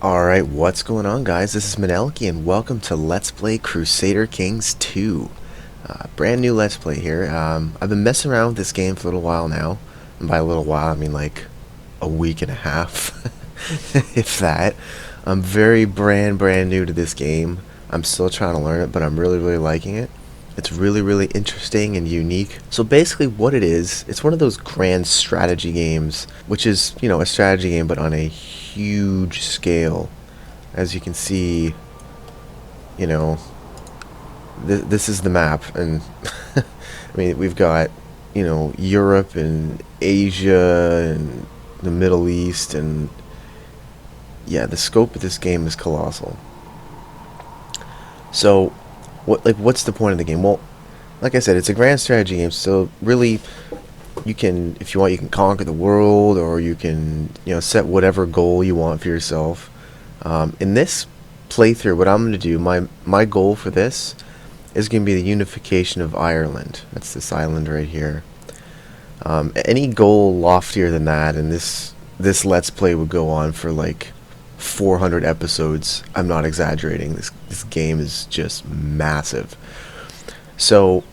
Alright, what's going on, guys? This is Manelki and welcome to Let's Play Crusader Kings 2. Brand new Let's Play here. I've been messing around with this game for a little while now. And by a little while, I mean like a week and a half, if that. I'm very brand new to this game. I'm still trying to learn it, but I'm really liking it. It's really interesting and unique. So basically what it is, it's one of those grand strategy games, which is, you know, a strategy game but on a huge scale. As you can see, you know, this is the map, and I mean, we've got, you know, Europe and Asia and the Middle East, and yeah, the scope of this game is colossal. So what's the point of the game? Well, like I said, it's a grand strategy game, so really you can, if you want, you can conquer the world, or you can, you know, set whatever goal you want for yourself. In this playthrough, what I'm going to do, my goal for this is going to be the unification of Ireland. That's this island right here. Any goal loftier than that, and this Let's Play would go on for like 400 episodes. I'm not exaggerating. This game is just massive. So,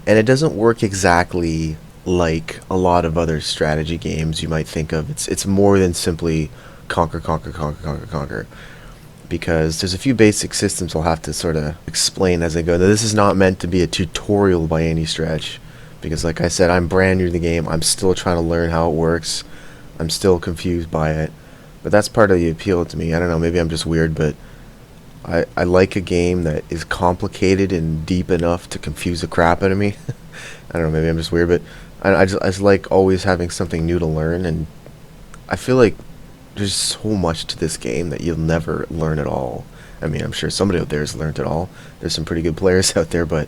and it doesn't work exactly like a lot of other strategy games you might think of. It's more than simply conquer, because there's a few basic systems I'll have to sort of explain as I go. Now, this is not meant to be a tutorial by any stretch, because like I said, I'm brand new to the game. I'm still trying to learn how it works. I'm still confused by it. But that's part of the appeal to me. I don't know, maybe I'm just weird, but I like a game that is complicated and deep enough to confuse the crap out of me. I don't know, maybe I'm just weird, but I just like always having something new to learn, and I feel like there's so much to this game that you'll never learn it all. I mean, I'm sure somebody out there has learned it all. There's some pretty good players out there, but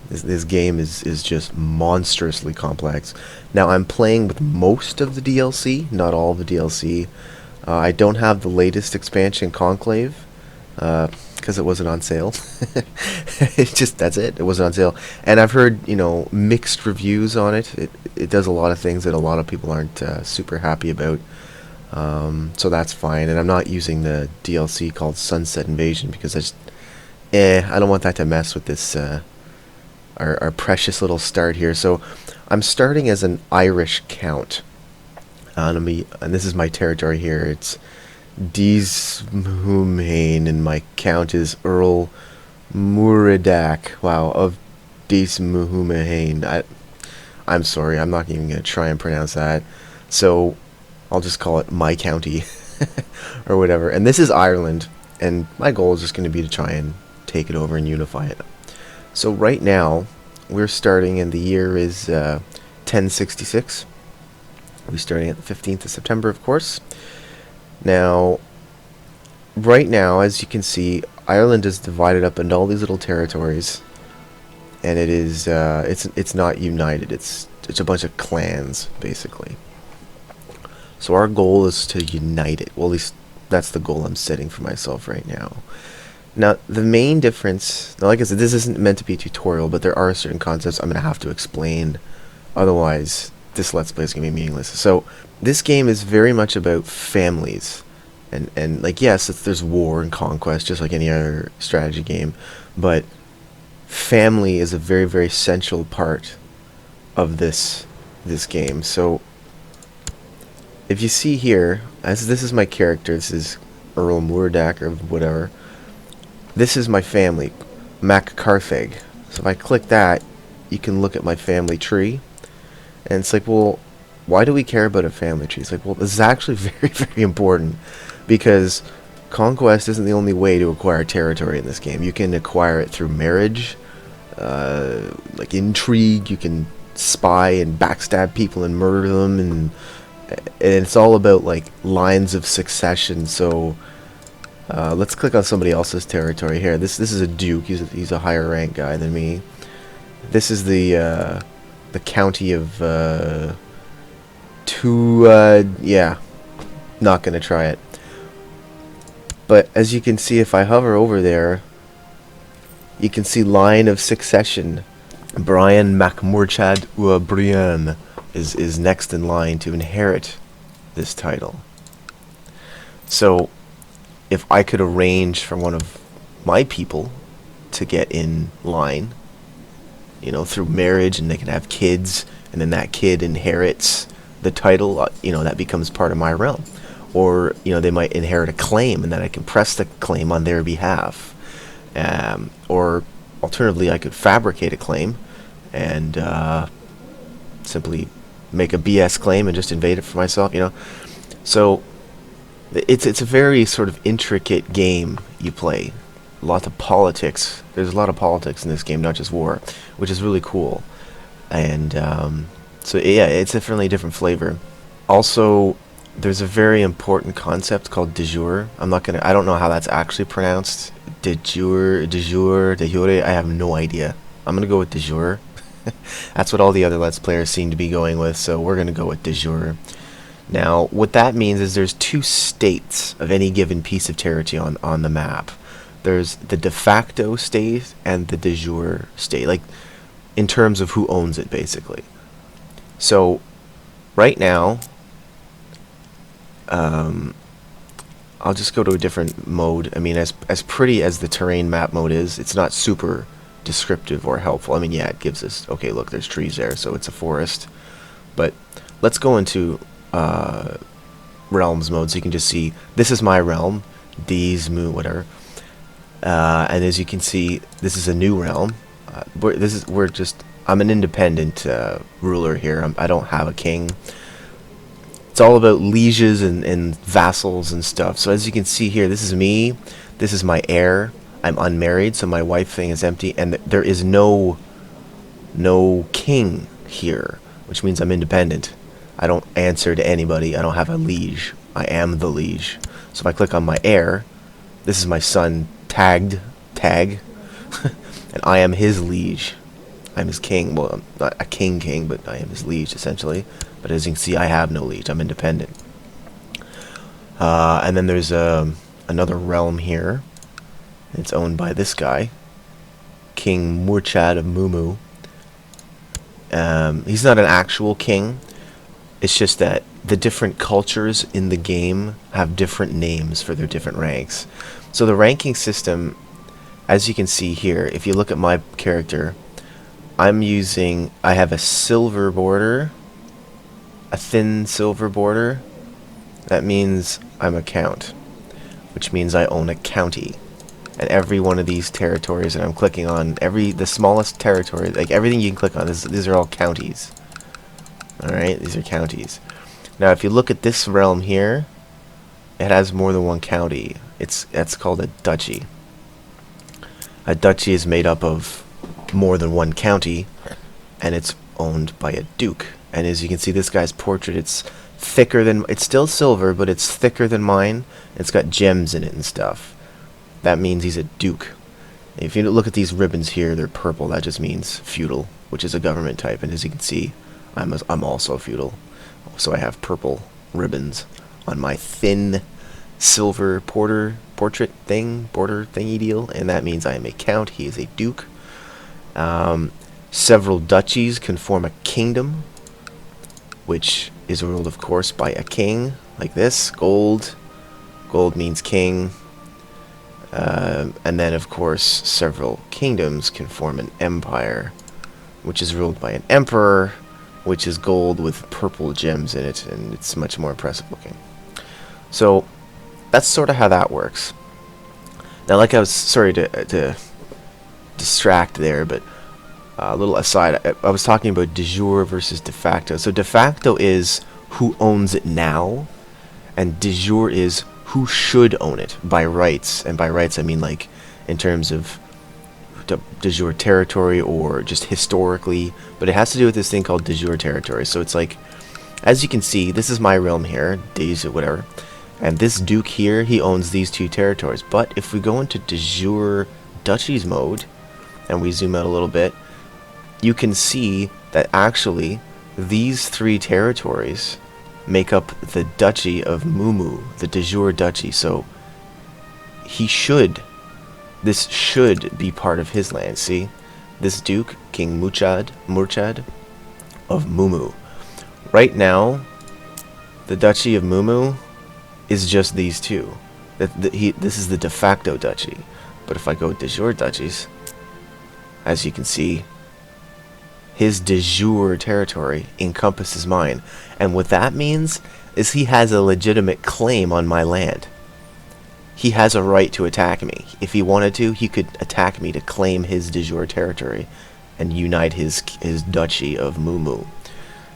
this game is just monstrously complex. Now, I'm playing with most of the DLC, not all of the DLC. I don't have the latest expansion, Conclave, because it wasn't on sale. That's it. It wasn't on sale. And I've heard, you know, mixed reviews on it. It does a lot of things that a lot of people aren't super happy about. So that's fine. And I'm not using the DLC called Sunset Invasion because I don't want that to mess with this, our precious little start here. So I'm starting as an Irish count. And this is my territory here. It's Deesmuhumhain, and my count is Earl Muradak. Wow, of Deesmuhumhain. I'm sorry, I'm not even going to try and pronounce that. So I'll just call it my county or whatever. And this is Ireland, and my goal is just going to be to try and take it over and unify it. So right now, we're starting, and the year is 1066. We're starting at the 15th of September, of course. Now, right now, as you can see, Ireland is divided up into all these little territories, and it is it's not united. It's a bunch of clans, basically. So our goal is to unite it. Well, at least that's the goal I'm setting for myself right now. Now, the main difference, now, like I said, this isn't meant to be a tutorial, but there are certain concepts I'm going to have to explain. Otherwise, this Let's Play is going to be meaningless. So, this game is very much about families. And like, yes, there's war and conquest, just like any other strategy game. But family is a very essential part of this game. So, if you see here, as this is my character, this is Earl Murdak or whatever. This is my family, MacCarthag. So if I click that, you can look at my family tree. And it's like, well, why do we care about a family tree? It's like, well, this is actually very important, because conquest isn't the only way to acquire territory in this game. You can acquire it through marriage, like intrigue. You can spy and backstab people and murder them, and it's all about like lines of succession. So let's click on somebody else's territory here. This is a duke. He's a higher rank guy than me. This is the county of yeah, not gonna try it. But as you can see, if I hover over there, you can see line of succession. Brian MacMurchad Brian is next in line to inherit this title. So if I could arrange for one of my people to get in line, you know, through marriage, and they can have kids, and then that kid inherits the title, you know, that becomes part of my realm. Or, you know, they might inherit a claim, and then I can press the claim on their behalf. Or alternatively, I could fabricate a claim and simply make a BS claim and just invade it for myself, you know. So it's a very sort of intricate game you play. Lots of politics. There's a lot of politics in this game, not just war, which is really cool. And so yeah, it's definitely a different flavor. Also, there's a very important concept called de jure. I don't know how that's actually pronounced. De jure, de jure, de jure. I have no idea. I'm gonna go with de jure. That's what all the other Let's Players seem to be going with, so we're gonna go with de jure. Now, what that means is there's two states of any given piece of territory on the map. There's the de facto state and the de jure state, like in terms of who owns it, basically. So, right now, I'll just go to a different mode. I mean, as pretty as the terrain map mode is, it's not super descriptive or helpful. I mean, yeah, it gives us, okay, look, there's trees there, so it's a forest. But let's go into realms mode so you can just see, this is my realm, whatever. And as you can see, this is a new realm. I'm an independent ruler here. I don't have a king. It's all about lieges and vassals and stuff. So as you can see here, this is me. This is my heir. I'm unmarried, so my wife thing is empty, and there is no king here, which means I'm independent. I don't answer to anybody. I don't have a liege. I am the liege. So if I click on my heir, this is my son tag, and I am his liege. I'm his king. Well, I'm not a king, but I am his liege, essentially. But as you can see, I have no liege. I'm independent. And then there's another realm here. It's owned by this guy, King Murchad of Mumu. He's not an actual king. It's just that the different cultures in the game have different names for their different ranks. So the ranking system, as you can see here, if you look at my character, I have a silver border, a thin silver border. That means I'm a count, which means I own a county. And every one of these territories that I'm clicking on, the smallest territory, like everything you can click on, these are all counties. Alright, these are counties. Now if you look at this realm here, it has more than one county. That's called a duchy. A duchy is made up of more than one county, and it's owned by a duke. And as you can see, this guy's portrait, it's still silver, but it's thicker than mine. It's got gems in it and stuff. That means he's a duke. If you look at these ribbons here, they're purple. That just means feudal, which is a government type. And as you can see, I'm also feudal. So I have purple ribbons on my thin silver border thingy deal, and that means I am a count. He is a duke. Several duchies can form a kingdom, which is ruled, of course, by a king, like this. Gold means king. And then, of course, several kingdoms can form an empire, which is ruled by an emperor, which is gold with purple gems in it, and it's much more impressive looking. So that's sort of how that works. Now, like I was sorry to distract there, but a little aside, I was talking about de jure versus de facto. So de facto is who owns it now, and de jure is who should own it by rights. And by rights I mean like in terms of de jure territory or just historically, but it has to do with this thing called de jure territory. So it's like, as you can see, this is my realm here, whatever, and this duke here, he owns these two territories. But if we go into de jure duchies mode and we zoom out a little bit, you can see that actually these three territories make up the duchy of Mumu, the de jure duchy. So this should be part of his land. See, this duke, King Murchad of Mumu. Right now, the duchy of Mumu is just these two. This is the de facto duchy. But if I go de jure duchies, as you can see, his de jure territory encompasses mine. And what that means is he has a legitimate claim on my land. He has a right to attack me. If he wanted to, he could attack me to claim his de jure territory and unite his duchy of Mumu.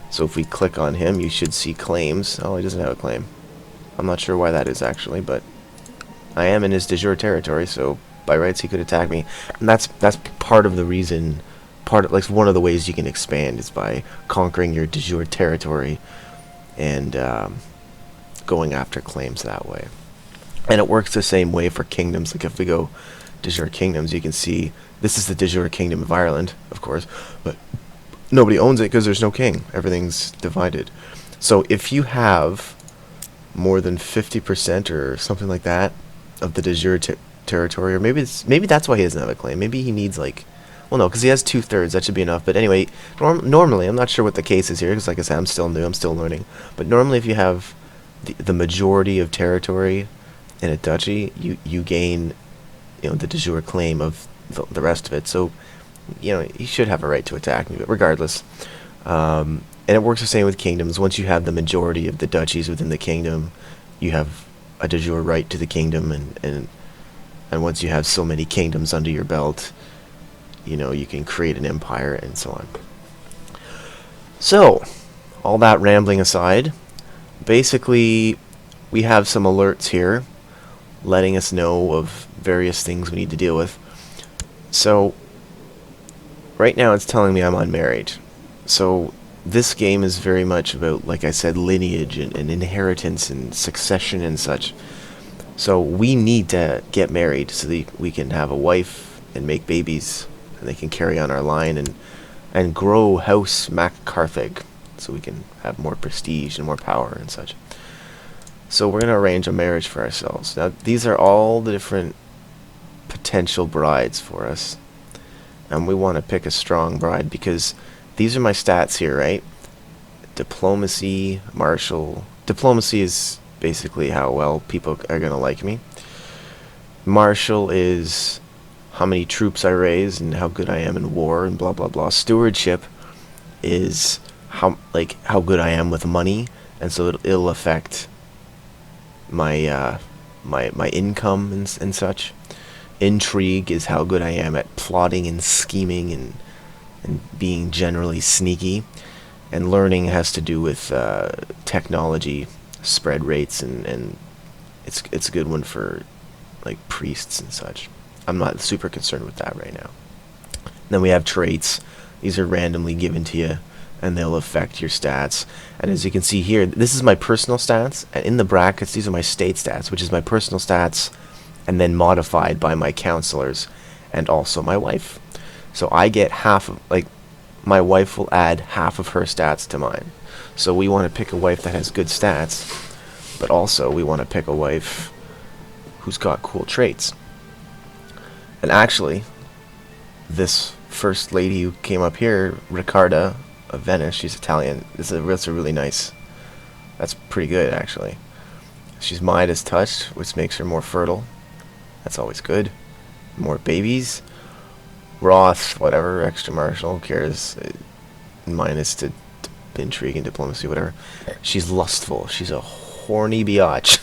So if we click on him, you should see claims. Oh, he doesn't have a claim. I'm not sure why that is actually, but I am in his de jure territory, so by rights he could attack me. And that's part of the reason, like one of the ways you can expand is by conquering your de jure territory and going after claims that way. And it works the same way for kingdoms. Like if we go de jure kingdoms, you can see this is the de jure kingdom of Ireland, of course, but nobody owns it because there's no king. Everything's divided. So if you have more than 50% or something like that of the de jure territory, or maybe that's why he doesn't have a claim. Maybe he needs like, well, no, because he has 2/3. That should be enough. But anyway, normally, I'm not sure what the case is here because, like I said, I'm still new. I'm still learning. But normally, if you have the majority of territory in a duchy, you gain, the de jure claim of the rest of it. So, he should have a right to attack me. But regardless, and it works the same with kingdoms. Once you have the majority of the duchies within the kingdom, you have a de jure right to the kingdom, and once you have so many kingdoms under your belt, you can create an empire and so on. So, all that rambling aside, basically, we have some alerts here letting us know of various things we need to deal with. So, right now it's telling me I'm unmarried. So, this game is very much about, like I said, lineage and inheritance and succession and such. So we need to get married so that we can have a wife and make babies, and they can carry on our line and grow House MacCarthig, so we can have more prestige and more power and such. So we're going to arrange a marriage for ourselves. Now these are all the different potential brides for us, and we want to pick a strong bride because these are my stats here, right? Diplomacy, martial. Diplomacy is basically how well people are going to like me. Martial is how many troops I raise and how good I am in war and blah blah blah. Stewardship is how good I am with money, and so it'll affect my my income and such. Intrigue is how good I am at plotting and scheming and being generally sneaky. And learning has to do with technology, spread rates, and it's a good one for like priests and such. I'm not super concerned with that right now. Then we have traits. These are randomly given to you, and they'll affect your stats. And as you can see here, this is my personal stats, and in the brackets, these are my state stats, which is my personal stats, and then modified by my counselors, and also my wife. So I get half of, my wife will add half of her stats to mine. So we want to pick a wife that has good stats, but also we want to pick a wife who's got cool traits. And actually, this first lady who came up here, Riccarda of Venice, she's Italian. That's a really nice. That's pretty good, actually. She's Midas touched, which makes her more fertile. That's always good. More babies. Roth, whatever, extra martial, who cares? Minus to intrigue and diplomacy, whatever. She's lustful. She's a horny biatch.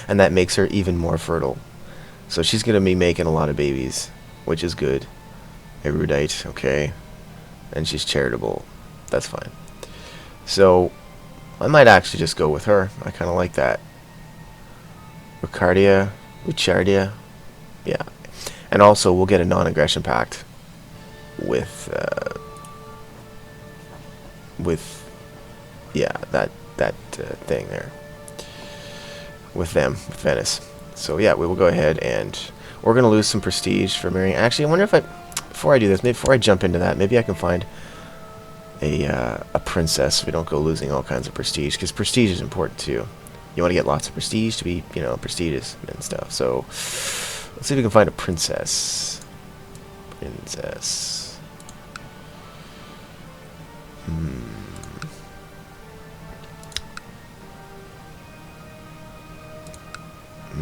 And that makes her even more fertile. So she's going to be making a lot of babies, which is good. Erudite, okay. And she's charitable. That's fine. So I might actually just go with her. I kind of like that. Riccardia. Yeah. And also, we'll get a non-aggression pact with that thing there. With them, with Venice. So yeah, we will go ahead and we're going to lose some prestige for marrying. Actually, I wonder if before I do this, maybe before I jump into that, maybe I can find a princess so we don't go losing all kinds of prestige, because prestige is important too. You want to get lots of prestige to be, prestigious and stuff. So let's see if we can find a princess.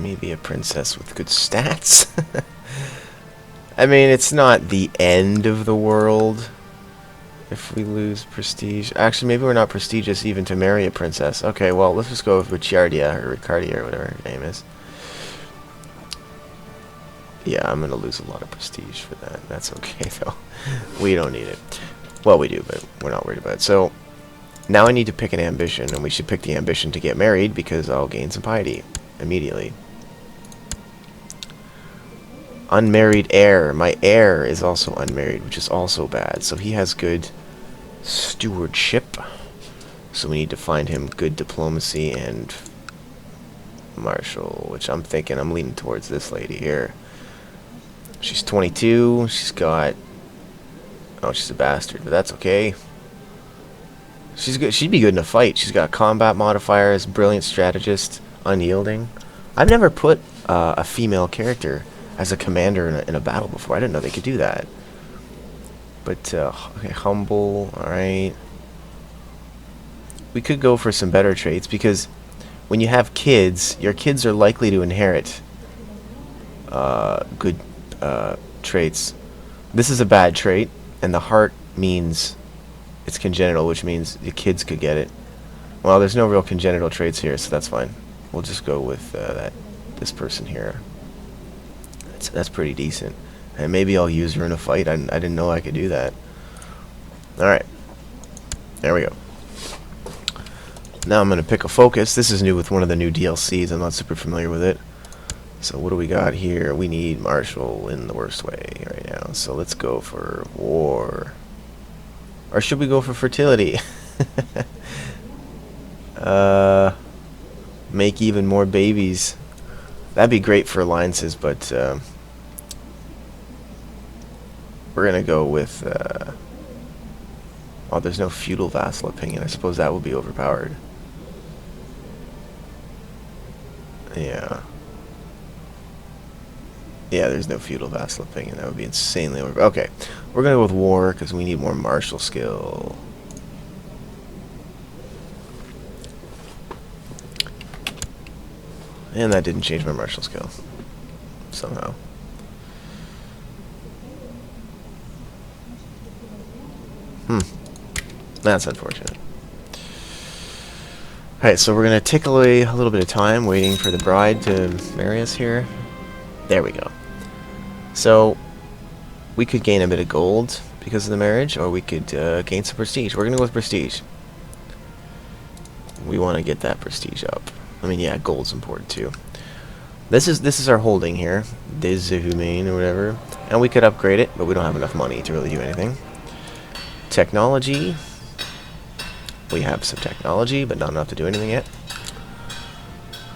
maybe a princess with good stats. I mean, it's not the end of the world if we lose prestige. Actually, maybe we're not prestigious even to marry a princess. Okay, well, let's just go with Ricciardia or Riccardia or whatever her name is. Yeah, I'm going to lose a lot of prestige for that. That's okay, though. We don't need it. Well, we do, but we're not worried about it. So, now I need to pick an ambition, and we should pick the ambition to get married because I'll gain some piety immediately. Unmarried heir. My heir is also unmarried, which is also bad. So he has good stewardship. So we need to find him good diplomacy and martial, which I'm thinking I'm leaning towards this lady here. She's 22. She's got... Oh, she's a bastard, but that's okay. She's good. She'd be good in a fight. She's got combat modifiers, brilliant strategist, unyielding. I've never put a female character as a commander in a battle before. I didn't know they could do that. But, okay, humble, alright. We could go for some better traits, because when you have kids, your kids are likely to inherit good traits. This is a bad trait, and the heart means it's congenital, which means the kids could get it. Well, there's no real congenital traits here, so that's fine. We'll just go with this person here. That's pretty decent. And maybe I'll use her in a fight. I didn't know I could do that. Alright. There we go. Now I'm going to pick a focus. This is new with one of the new DLCs. I'm not super familiar with it. So what do we got here? We need martial in the worst way right now. So let's go for war. Or should we go for fertility? Make even more babies. That'd be great for alliances, but we're gonna go with oh, there's no feudal vassal opinion. I suppose that will be overpowered. Yeah. Yeah, there's no feudal vassal opinion. That would be insanely over. Okay, we're gonna go with war because we need more martial skill. And that didn't change my martial skill somehow. That's unfortunate. Alright, so we're going to tickle away a little bit of time waiting for the bride to marry us here. There we go. So, we could gain a bit of gold because of the marriage, or we could gain some prestige. We're going to go with prestige. We want to get that prestige up. I mean, yeah, gold's important too. This is our holding here, Deshumane or whatever, and we could upgrade it, but we don't have enough money to really do anything. Technology. We have some technology, but not enough to do anything yet.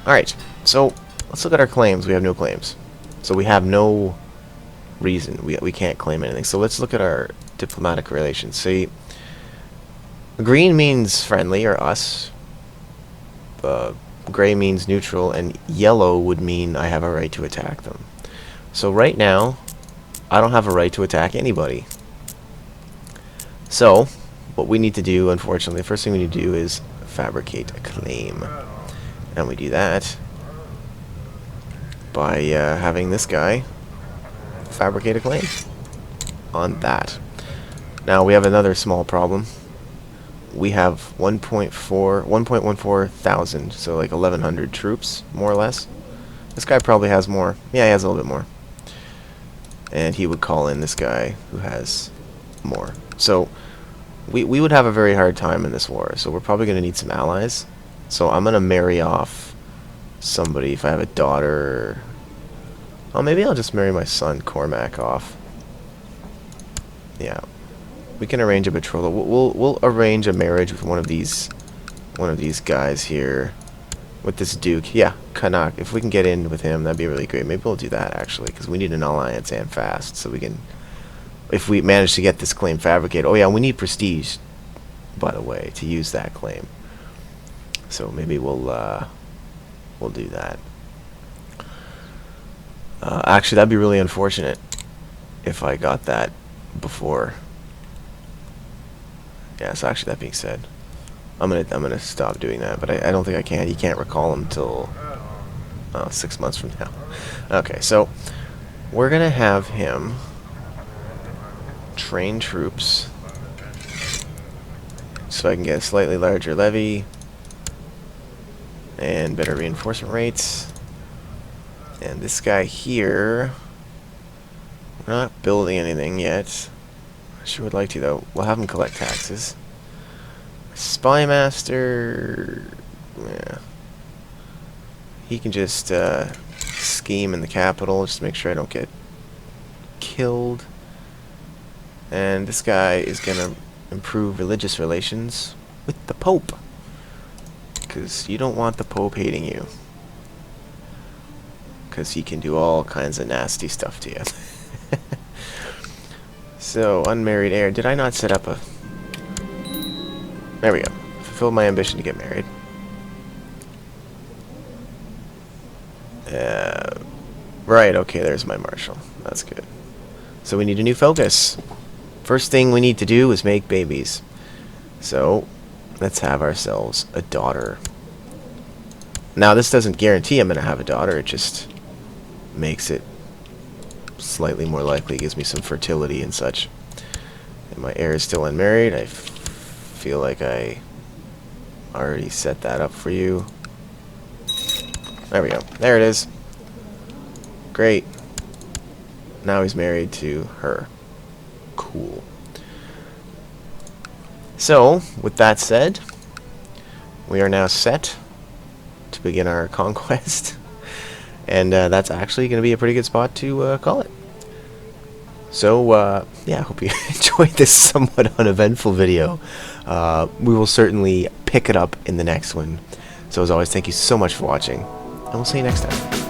Alright, so let's look at our claims. We have no claims. So we have no reason. We can't claim anything. So let's look at our diplomatic relations. See, green means friendly, or us. Gray means neutral, and yellow would mean I have a right to attack them. So right now, I don't have a right to attack anybody. So, what we need to do, unfortunately, the first thing we need to do is fabricate a claim. And we do that by having this guy fabricate a claim on that. Now, we have another small problem. We have 1.14 thousand, so like 1,100 troops, more or less. This guy probably has more. Yeah, he has a little bit more. And he would call in this guy who has more. So, we would have a very hard time in this war, so we're probably going to need some allies. So I'm going to marry off somebody if I have a daughter. Oh, maybe I'll just marry my son Cormac off. Yeah. We can arrange a betrothal. We'll arrange a marriage with one of these guys here, with this duke. Yeah, Kanak. If we can get in with him, that'd be really great. Maybe we'll do that actually, because we need an alliance and fast, so we can. If we manage to get this claim fabricated. Oh yeah, we need prestige, by the way, to use that claim. So maybe we'll do that. Actually, that'd be really unfortunate if I got that before. Yeah, so actually, that being said, I'm gonna stop doing that. But I don't think I can. You can't recall him till 6 months from now. Okay, so we're gonna have him train troops so I can get a slightly larger levy and better reinforcement rates. And this guy here, we're not building anything yet. I sure would like to, though. We'll have him collect taxes. Spy Master, yeah, he can just scheme in the capital just to make sure I don't get killed. And this guy is gonna improve religious relations with the Pope, because you don't want the Pope hating you, because he can do all kinds of nasty stuff to you. So, unmarried heir. Did I not set up a... There we go. Fulfilled my ambition to get married. Right, okay, there's my marshal. That's good. So we need a new focus. First thing we need to do is make babies. So, let's have ourselves a daughter. Now, this doesn't guarantee I'm going to have a daughter. It just makes it slightly more likely. It gives me some fertility and such. And my heir is still unmarried. I feel like I already set that up for you. There we go. There it is. Great. Now he's married to her. Cool. So, with that said, we are now set to begin our conquest. And that's actually going to be a pretty good spot to call it. So, yeah, I hope you enjoyed this somewhat uneventful video. We will certainly pick it up in the next one. So, as always, thank you so much for watching, and we'll see you next time.